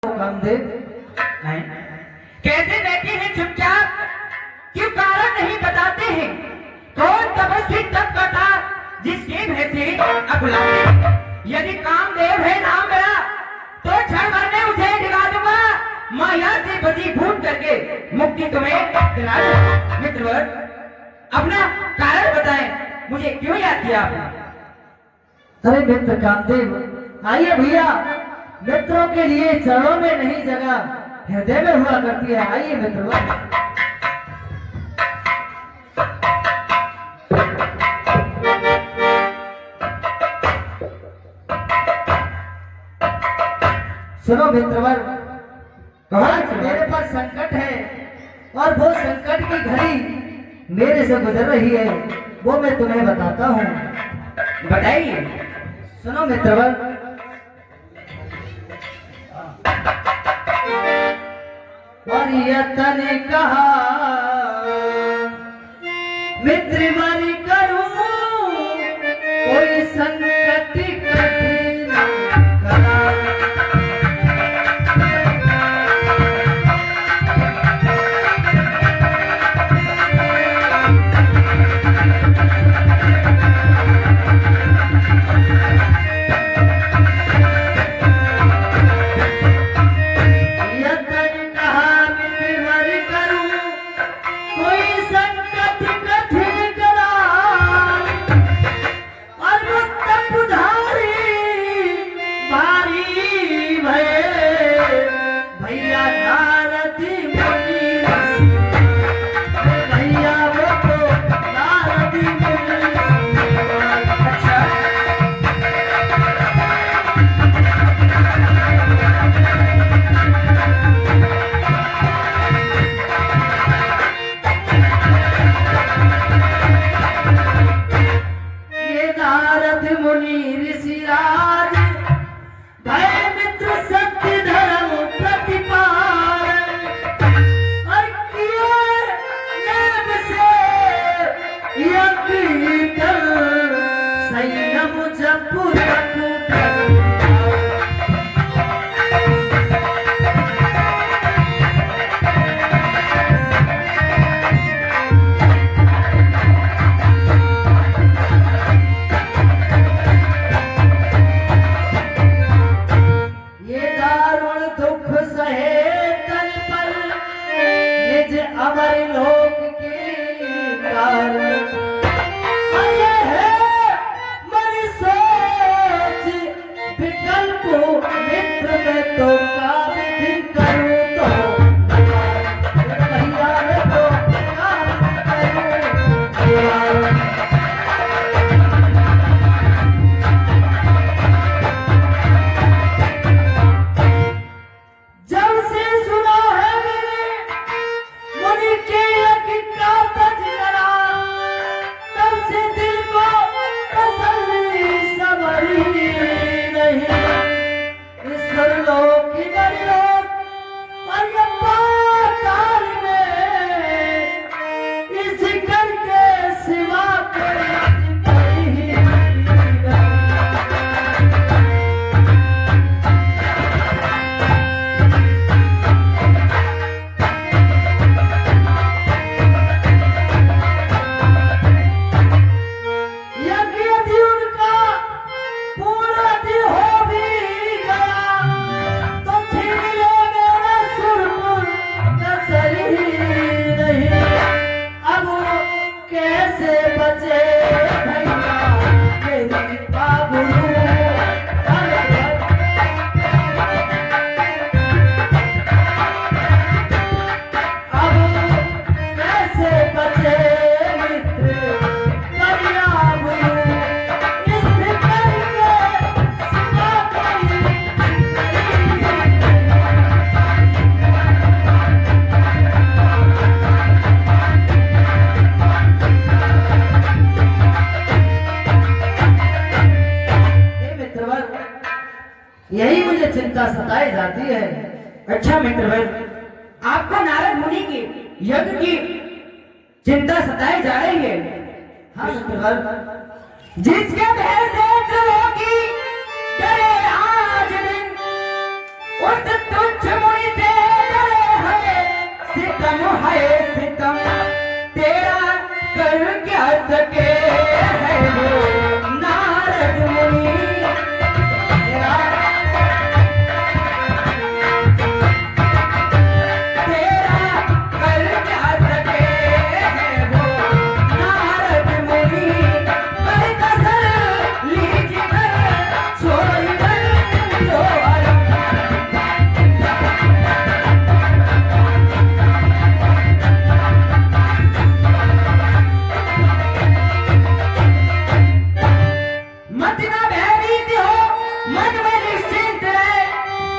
कामदेव हैं कैसे बैठे हैं चुपचाप, क्यों कारण नहीं बताते हैं? कौन तपस्वी तप कटा जिसके भय से अकुलाते? यदि कामदेव है नाम मेरा तो क्षण भर में उसे दिला दूंगा, माया से बसी भूत करके मुक्ति तुम्हें दिला दूंगा। मित्रवर अपना कारण बताएं, मुझे क्यों याद किया आपने? अरे मित्र कामदेव आइए भैया, मित्रों के लिए चरणों में नहीं जगह हृदय में हुआ करती है। आइए मित्र। सुनो मित्रवर, मेरे पर संकट है और वो संकट की घड़ी मेरे से गुजर रही है, वो मैं तुम्हें बताता हूँ। बताइए। सुनो मित्रवर, और यतन कहा मित्र मरी करूं, कोई संकट कठिन करा। यही मुझे चिंता सताई जाती है। अच्छा मित्रवर, आपको नारद मुनि की यज्ञ की चिंता सताई जा रही है? हाँ मित्रवर, जिसके भय से की डरे आज दिन उस तुच्छ कुछ मुझ से डरे है सितम है सितम तेरा कर क्या सके है वो नारद मुनि तेरा कर क्या सके है वो नारद मुनि कर कसर लीजिए छोड़ कर जो अलम मत ना भयभीत हो मन में निश्चिंत रहे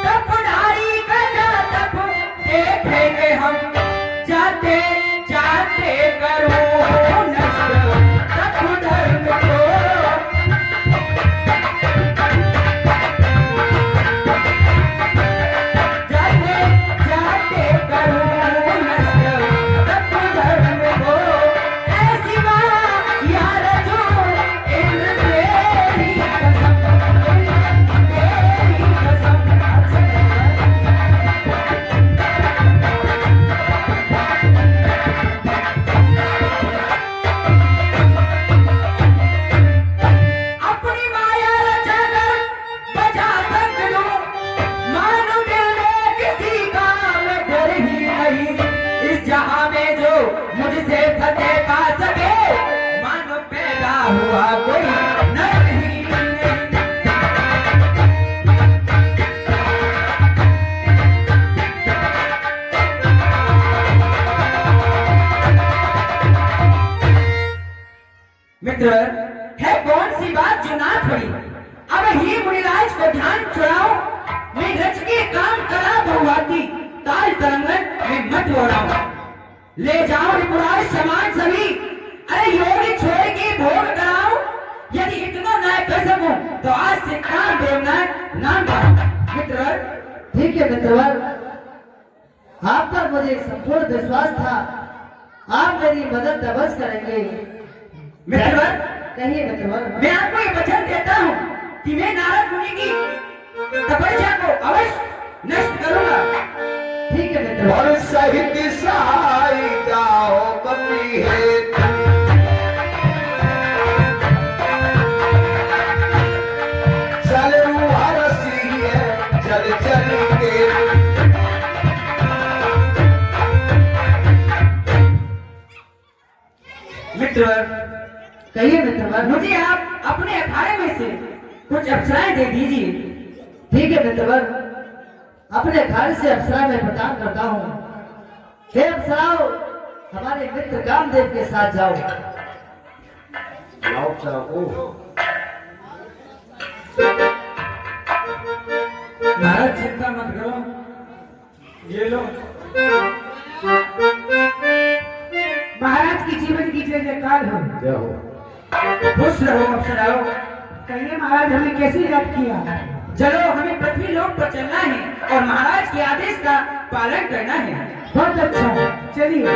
तप धारी करना तप देखेंगे हम जाते जाते करो नष्ट तप धर्म को जाते जाते करो नष्ट तप धर्म को ऐसी बात यार जो इंद्र तेरी कसम तेरी कसम अपनी माया रचाकर बजा संग लो मानो दिल में किसी काम डर ही नहीं इस जहां में जो मुझसे फतेह पा सके मानो पैदा हुआ कोई नर ही नहीं मित्र है कौन सी बात जो ना थोड़ी अब ही मुनिराज को ध्यान चुराओ मैं रच के काम करा बहुआती ताल तरंगन में मत ओढ़ाओ ले जाओ रिपुराज समान सभी अरे योग छोड़ के भोग कराओ यदि इतना ना कर सको तो आज से काम देवनाथ नाम पाओ मित्र ठीक है मित्रवर, आप पर मुझे संपूर्ण विश्वास था। आप मेरी मदद अवश्य करेंगे। मित्रवर कहिए मित्रवर। मैं आपको ये वचन देता हूँ कि मैं नारद मुनि की तपस्या को अवश्य नष्ट करूंगा। ठीक है मित्रवर। और सहित सहाय जाओ बपी है चल हरसी है चल चल के मित्रवर कहिए मित्रवर। मुझे आप अपने अखाड़े में से कुछ अप्सराएं दे दीजिए। ठीक है मित्रवर, अपने घर से अप्सरा में प्रदान करता हूँ। हे अप्सराओ, हमारे मित्र कामदेव के साथ जाओ। लाओ चाहो महाराज चिंता मत करो, ये लो। महाराज की जीवन की जय जयकार हो। क्या हो खुश रहो अप्सराओ। कहिए महाराज, हमें कैसे याद किया? चलो हमें पृथ्वी लोक पर चलना है और महाराज के आदेश का पालन करना है। बहुत अच्छा, चलिए।